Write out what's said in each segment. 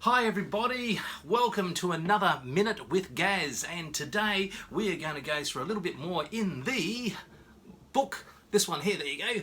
Hi everybody, welcome to another Minute with Gaz, and today we are going to go through a little bit more in the book, this one here, there you go,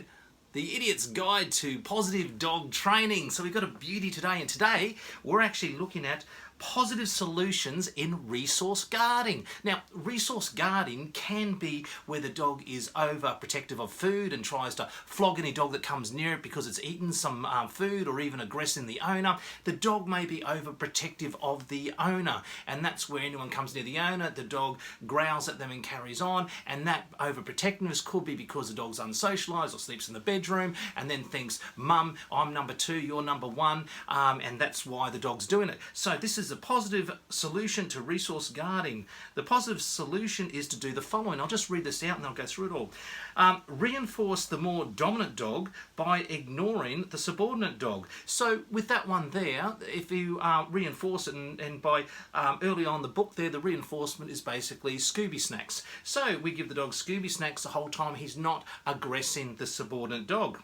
The Idiot's Guide to Positive Dog Training. So we've got a beauty today, and today we're actually looking at positive solutions in resource guarding. Now, resource guarding can be where the dog is overprotective of food and tries to flog any dog that comes near it because it's eaten some food, or even aggressing the owner. The dog may be overprotective of the owner, and that's where anyone comes near the owner, the dog growls at them and carries on, and that overprotectiveness could be because the dog's unsocialised or sleeps in the bedroom and then thinks, Mum, I'm number 2, you're number 1, and that's why the dog's doing it. So this is a positive solution to resource guarding. The positive solution is to do the following. I'll just read this out and I'll go through it all. Reinforce the more dominant dog by ignoring the subordinate dog. So with that one there, if you reinforce it, and by early on in the book there, the reinforcement is basically Scooby snacks. So we give the dog Scooby snacks the whole time he's not aggressing the subordinate dog.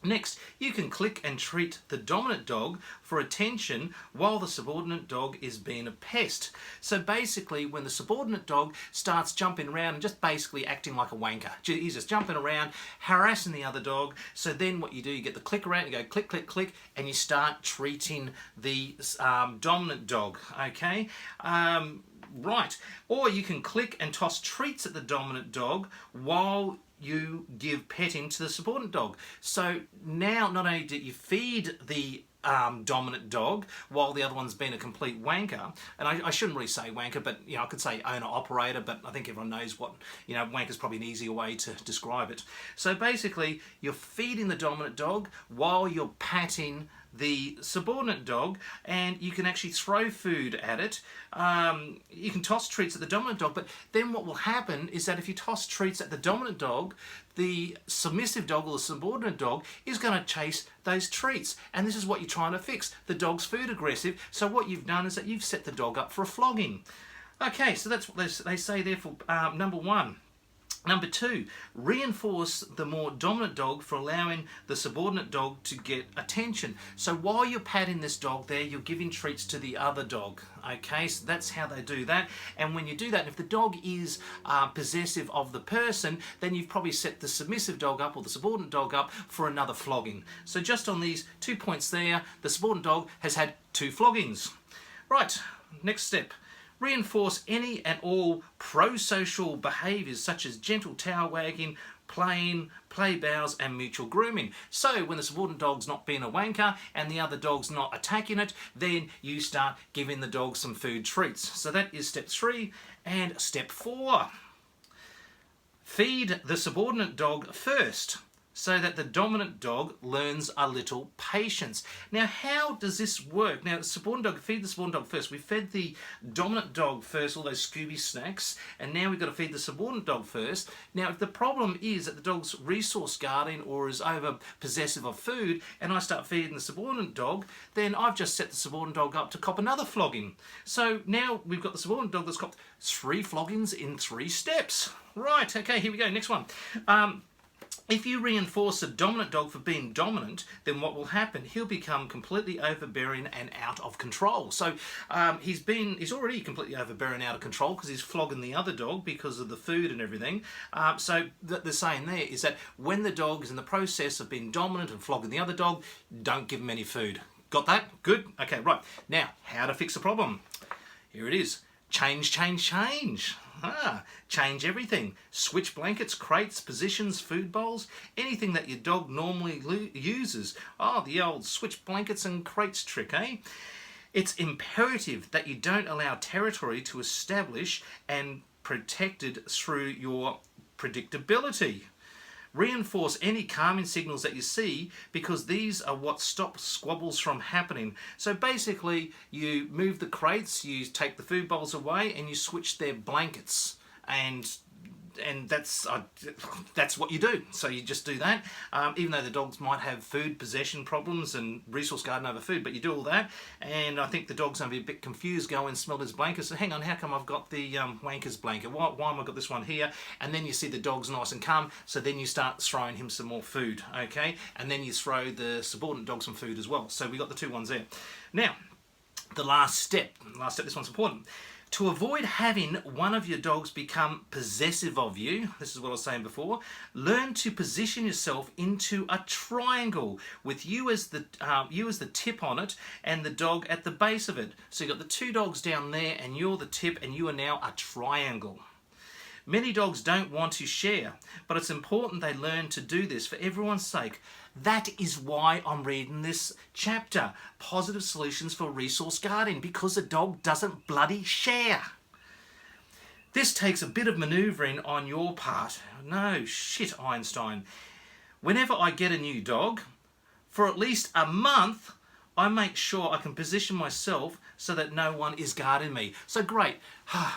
Next, you can click and treat the dominant dog for attention while the subordinate dog is being a pest. So basically, when the subordinate dog starts jumping around and just basically acting like a wanker, he's just jumping around, harassing the other dog. So then what you do, you get the clicker out, you go click, click, click, and you start treating the dominant dog, okay? Right, or you can click and toss treats at the dominant dog while you give petting to the subordinate dog. So now not only do you feed the dominant dog while the other one's been a complete wanker, and I shouldn't really say wanker, but I could say owner operator, but I think everyone knows what, wanker's probably an easier way to describe it. So basically you're feeding the dominant dog while you're patting the subordinate dog, and you can actually throw food at it. You can toss treats at the dominant dog, but then what will happen is that if you toss treats at the dominant dog, the submissive dog or the subordinate dog is going to chase those treats, and this is what you're trying to fix. The dog's food aggressive, so what you've done is that you've set the dog up for a flogging. Okay, so that's what they say there for number 1. Number 2, reinforce the more dominant dog for allowing the subordinate dog to get attention. So while you're patting this dog there, you're giving treats to the other dog. Okay, so that's how they do that. And when you do that, if the dog is possessive of the person, then you've probably set the submissive dog up or the subordinate dog up for another flogging. So just on these 2 points there, the subordinate dog has had 2 floggings. Right, next step. Reinforce any and all pro-social behaviours such as gentle tail wagging, playing, play bows and mutual grooming. So when the subordinate dog's not being a wanker and the other dog's not attacking it, then you start giving the dog some food treats. So that is step 3. And step 4. Feed the subordinate dog first, so that the dominant dog learns a little patience. Now, how does this work? Now, the subordinate dog, feed the subordinate dog first. We fed the dominant dog first, all those Scooby snacks, and now we've got to feed the subordinate dog first. Now, if the problem is that the dog's resource guarding or is over possessive of food, and I start feeding the subordinate dog, then I've just set the subordinate dog up to cop another flogging. So now we've got the subordinate dog that's copped 3 floggings in 3 steps. Right, okay, here we go, next one. If you reinforce a dominant dog for being dominant, then what will happen? He'll become completely overbearing and out of control. So he's already completely overbearing, out of control, because he's flogging the other dog because of the food and everything. So the saying there is that when the dog is in the process of being dominant and flogging the other dog, don't give him any food. Got that? Good? Okay, right. Now, how to fix the problem? Here it is. Change, change, change. Change everything. Switch blankets, crates, positions, food bowls, anything that your dog normally uses. Oh, the old switch blankets and crates trick, eh? It's imperative that you don't allow territory to establish and protected through your predictability. Reinforce any calming signals that you see, because these are what stop squabbles from happening. So basically, you move the crates, you take the food bowls away, and you switch their blankets. And that's what you do. So you just do that, even though the dogs might have food possession problems and resource guarding over food, but you do all that, and I think the dog's going to be a bit confused, go and smell his blanket, so hang on, how come I've got the wanker's blanket? Why have I got this one here? And then you see the dog's nice and calm, so then you start throwing him some more food, okay? And then you throw the subordinate dog some food as well. So we got the 2 ones there. Now, the last step, this one's important. To avoid having one of your dogs become possessive of you, this is what I was saying before, learn to position yourself into a triangle with you as the tip on it and the dog at the base of it. So you've got the two dogs down there and you're the tip and you are now a triangle. Many dogs don't want to share, but it's important they learn to do this for everyone's sake. That is why I'm reading this chapter, Positive Solutions for Resource Guarding, because the dog doesn't bloody share. This takes a bit of manoeuvring on your part. No shit, Einstein. Whenever I get a new dog, for at least a month, I make sure I can position myself so that no one is guarding me. So great,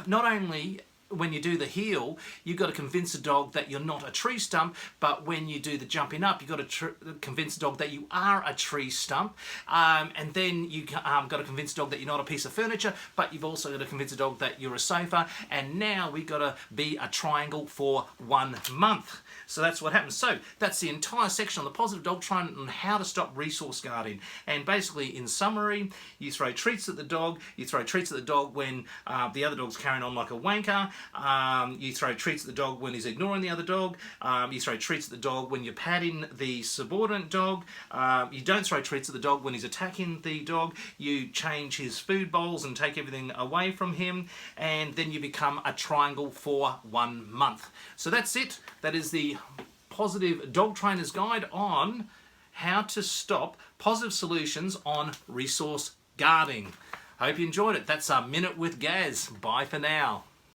not only when you do the heel, you've got to convince a dog that you're not a tree stump, but when you do the jumping up, you've got to convince a dog that you are a tree stump, and then you've got to convince a dog that you're not a piece of furniture, but you've also got to convince a dog that you're a sofa, and now we've got to be a triangle for 1 month. So that's what happens. So that's the entire section on the positive dog training and how to stop resource guarding. And basically, in summary, you throw treats at the dog. You throw treats at the dog when the other dog's carrying on like a wanker. You throw treats at the dog when he's ignoring the other dog. You throw treats at the dog when you're patting the subordinate dog. You don't throw treats at the dog when he's attacking the dog. You change his food bowls and take everything away from him. And then you become a triangle for 1 month. So that's it. That is the Positive Dog Trainer's Guide on how to stop positive solutions on resource guarding. Hope you enjoyed it. That's a Minute with Gaz. Bye for now.